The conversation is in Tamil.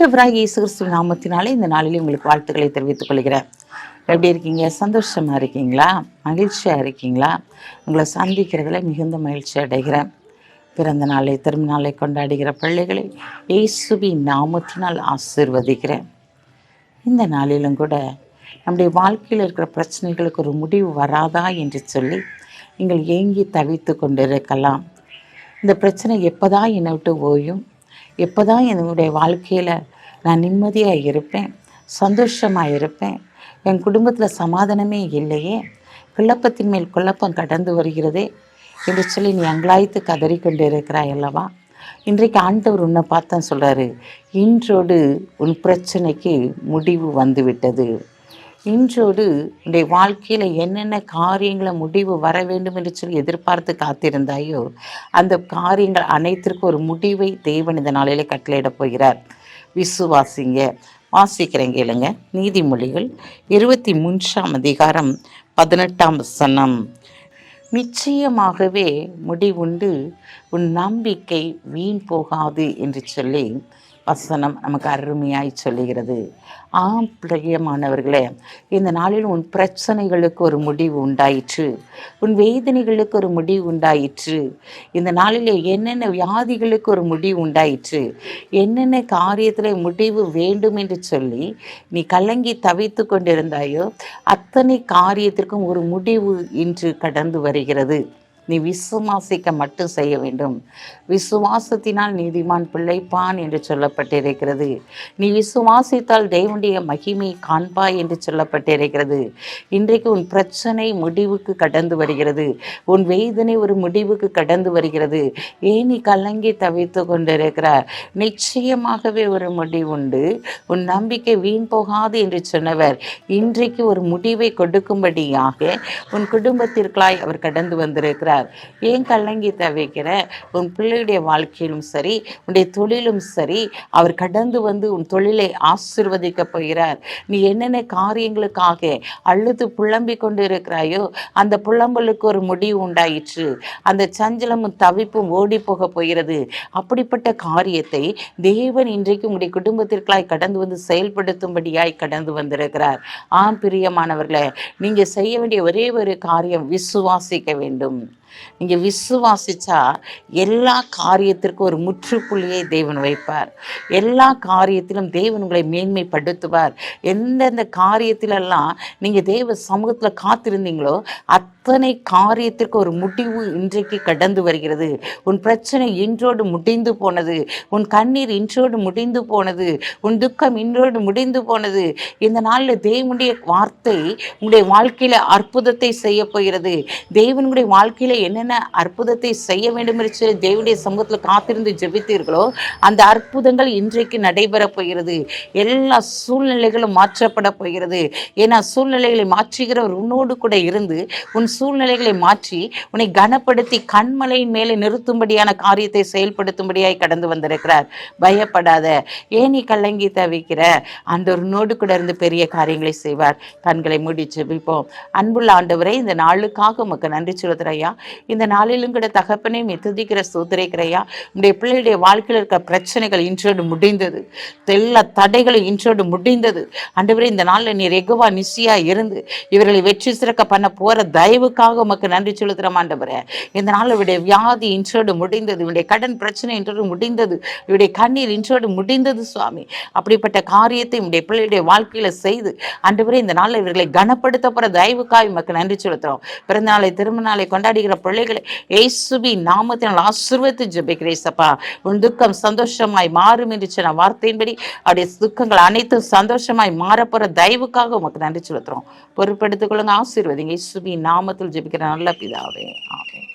ஆண்டவராகிய இயேசு கிறிஸ்துவின் நாமத்தினாலே இந்த நாளிலே உங்களுக்கு வாழ்த்துக்களை தெரிவித்துக் கொள்கிறேன். எப்படி இருக்கீங்க? சந்தோஷமா இருக்கீங்களா? மகிழ்ச்சியா இருக்கீங்களா? உங்களை சந்திக்கிறதுல மிகுந்த மகிழ்ச்சி அடைகிறேன். பிறந்த நாளை திரும்ப நாளை கொண்டாடுகிற பிள்ளைகளை இயேசுவின் நாமத்தினால் ஆசீர்வதிக்கிறேன். இந்த நாளிலும் கூட நம்முடைய வாழ்க்கையில் இருக்கிற பிரச்சனைகளுக்கு ஒரு முடிவு வராதா என்று சொல்லி நீங்கள் ஏங்கி தவித்து கொண்டிருக்கலாம். இந்த பிரச்சனை எப்போதான் என்னை விட்டு ஓயும், எப்போதான் என்னுடைய வாழ்க்கையில் நான் நிம்மதியாக இருப்பேன், சந்தோஷமாக இருப்பேன், என் குடும்பத்தில் சமாதானமே இல்லையே, குழப்பத்தின் மேல் குழப்பம் கடந்து வருகிறதே என்று சொல்லி நீ அங்கலாய்த்து கதறி கொண்டு இருக்கிறாய் அல்லவா? இன்றைக்கு ஆண்டவர் உன்னை பார்த்தா சொல்கிறாரு, இன்றோடு உன் பிரச்சனைக்கு முடிவு வந்துவிட்டது. இன்றோடு உன்னுடைய வாழ்க்கையில் என்னென்ன காரியங்களை முடிவு வர வேண்டும் என்று சொல்லி எதிர்பார்த்து காத்திருந்தாயோ அந்த காரியங்கள் அனைத்திற்கும் ஒரு முடிவை தேவன் இந்த நாளிலே கட்டளையிட போகிறார். விசுவாசிங்க. வாசிக்கிறேன் கேளுங்க. நீதிமொழிகள் 23ஆம் அதிகாரம் 18ஆம் வசனம். நிச்சயமாகவே முடிவுண்டு உன் நம்பிக்கை வீண் போகாது என்று சொல்லி வசனம் நமக்கு அருமையாய் சொல்லுகிறது. பிரியமானவர்களே, இந்த நாளில் உன் பிரச்சனைகளுக்கு ஒரு முடிவு உண்டாயிற்று, உன் வேதனைகளுக்கு ஒரு முடிவு உண்டாயிற்று. இந்த நாளில் என்னென்ன வியாதிகளுக்கு ஒரு முடிவு உண்டாயிற்று, என்னென்ன காரியத்தில் முடிவு வேண்டும் என்று சொல்லி நீ கலங்கி தவித்து கொண்டிருந்தாயோ அத்தனை காரியத்திற்கும் ஒரு முடிவு இன்று கடந்து வருகிறது. நீ விசுவாசிக்க மட்டும் செய்ய வேண்டும். விசுவாசத்தினால் நீதிமான் பிழைப்பான் என்று சொல்லப்பட்டிருக்கிறது. நீ விசுவாசித்தால் தேவனுடைய மகிமை காண்பாய் என்று சொல்லப்பட்டிருக்கிறது. இன்றைக்கு உன் பிரச்சனை முடிவுக்கு கடந்து வருகிறது, உன் வேதனை ஒரு முடிவுக்கு கடந்து வருகிறது. ஏன் நீ கலங்கி தவித்து கொண்டிருக்கிறார்? நிச்சயமாகவே ஒரு முடிவு உண்டு, உன் நம்பிக்கை வீண் போகாது என்று சொன்னவர் இன்றைக்கு ஒரு முடிவை கொடுக்கும்படியாக உன் குடும்பத்திற்காய் அவர் கடந்து வந்திருக்கிறார். ஏன் கலங்கி தவிக்கிற? உன் பிள்ளையுடைய வாழ்க்கையிலும் சரி, உன்னுடைய தொழிலும் சரி, அவர் கடந்து வந்து உன் தொழிலை ஆசீர்வதிக்க போகிறார். நீ என்னென்ன காரியங்களுக்காக அழுது புலம்பிக் கொண்டு இருக்கிறாயோ அந்த புலம்பலுக்கு ஒரு முடிவு உண்டாயிற்று. அந்த சஞ்சலமும் தவிப்பும் ஓடி போக போகிறது. அப்படிப்பட்ட காரியத்தை தேவன் இன்றைக்கு உங்களுடைய குடும்பத்திற்காய் கடந்து வந்து செயல்படுத்தும்படியாய் கடந்து வந்திருக்கிறார். பிரியமானவர்களே, நீங்க செய்ய வேண்டிய ஒரே ஒரு காரியம் விசுவாசிக்க வேண்டும். நீங்கள் விசுவாசிச்சா எல்லா காரியத்திற்கும் ஒரு முற்றுப்புள்ளியை தேவன் வைப்பார். எல்லா காரியத்திலும் தேவன் உங்களை மேன்மைப்படுத்துவார். எந்தெந்த காரியத்திலெல்லாம் நீங்கள் தேவ சமூகத்தில் காத்திருந்தீங்களோ அத்தனை காரியத்திற்கு ஒரு முடிவு இன்றைக்கு கடந்து வருகிறது. உன் பிரச்சனை இன்றோடு முடிந்து போனது, உன் கண்ணீர் இன்றோடு முடிந்து போனது, உன் துக்கம் இன்றோடு முடிந்து போனது. இந்த நாளில் தேவனுடைய வார்த்தை உங்களுடைய வாழ்க்கையில் அற்புதத்தை செய்ய போகிறது. தேவனுடைய வாழ்க்கையில் என்னென்ன அற்புதத்தை செய்ய வேண்டும் என்று சொல்லி தேவனுடைய சமூகத்தில் காத்திருந்து ஜெபித்தீர்களோ அந்த அற்புதங்கள் இன்றைக்கு நடைபெற போகிறது. எல்லா சூழ்நிலைகளும் மாற்றப்பட போகிறது. ஏன்னா சூழ்நிலைகளை மாற்றுகிறவர் உன்னோடு கூட இருந்து உன் சூழ்நிலைகளை மாற்றி உன்னை கனப்படுத்தி கண்மலையின் மேலே நிறுத்தும்படியான காரியத்தை செயல்படுத்தும்படியாய் கடந்து வந்திருக்கிறார். பயப்படாத. ஏன் நீ கலங்கி தவிக்கிற? ஆண்டவர் உன்னோடு கூட இருந்து பெரிய காரியங்களை செய்வார். கண்களை மூடி ஜெபிப்போம். அன்புள்ள ஆண்டவரே, இந்த நாளுக்காக உமக்கு நன்றி சொல்லுகிறையா. இந்த நாளிலும் கூட தகப்பனே துதிக்கிற சோதரிக்கிறையா. உடைய பிள்ளைகளுடைய வாழ்க்கையில் இருக்கிற பிரச்சனைகள் இன்றோடு முடிந்தது. எல்லா தடைகளும் இன்றோடு முடிந்தது. ஆண்டவரே, இந்த நாளில் நீர் எகுவா நிசியா இருந்து இவர்களை வெற்றி சிறக்க பண்ண போற தயவுக்காக உமக்கு நன்றி செலுத்துகிறோம் ஆண்டவரே. இந்த நாள் இவருடைய வியாதி இன்றோடு முடிந்தது, இவருடைய கடன் பிரச்சனை இன்றோடு முடிந்தது, இவருடைய கண்ணீர் இன்றோடு முடிந்தது சுவாமி. அப்படிப்பட்ட காரியத்தை உடைய பிள்ளையுடைய வாழ்க்கையில செய்து ஆண்டவரே இந்த நாளில் இவர்களை கனப்படுத்த போற தயவுக்காக உமக்கு நன்றி செலுத்துகிறோம். பிறந்த நாளை திரும்ப நாளை கொண்டாடுகிற பிள்ளைகளை இயேசுவின் நாமத்தினால் ஆசீர்வதித்து ஜெபிக்கிறேசப்பா. உன் துக்கம் சந்தோஷமாய் மாறும் என்று சொன்ன வார்த்தையின்படி அவருடைய துக்கங்கள் அனைத்தும் சந்தோஷமாய் மாறப்போற தயவுக்காக உமக்கு நன்றி செலுத்துறோம். பொறுப்பெடுத்துக் கொள்ளுங்க. ஆசீர்வதிங்க. இயேசுவின் நாமத்தில் ஜெபிக்கிற நல்ல பிதாவே. ஆமென்.